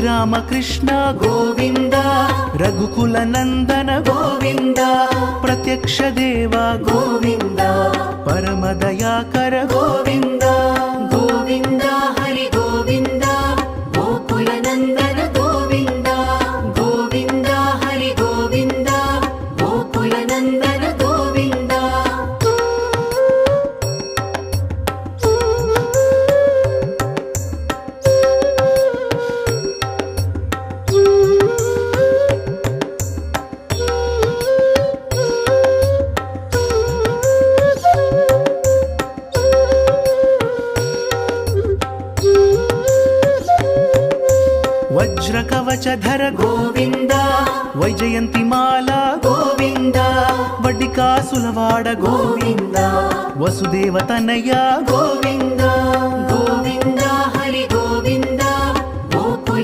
శ్రీరామకృష్ణ గోవింద, రఘుకుల నందన గోవింద, ప్రత్యక్ష దేవ గోవింద, పరమదయాకర గోవింద. గోవింద హరి గోవింద, గోకుల నందన గోవింద. గోవింద హరి గోవింద, గోకుల నందన గోవింద. వజ్రకవచధర గోవింద వైజయంతిమాల గోవింద, వడ్డికాసులవాడ గోవింద వసుదేవ తనయ గోవింద.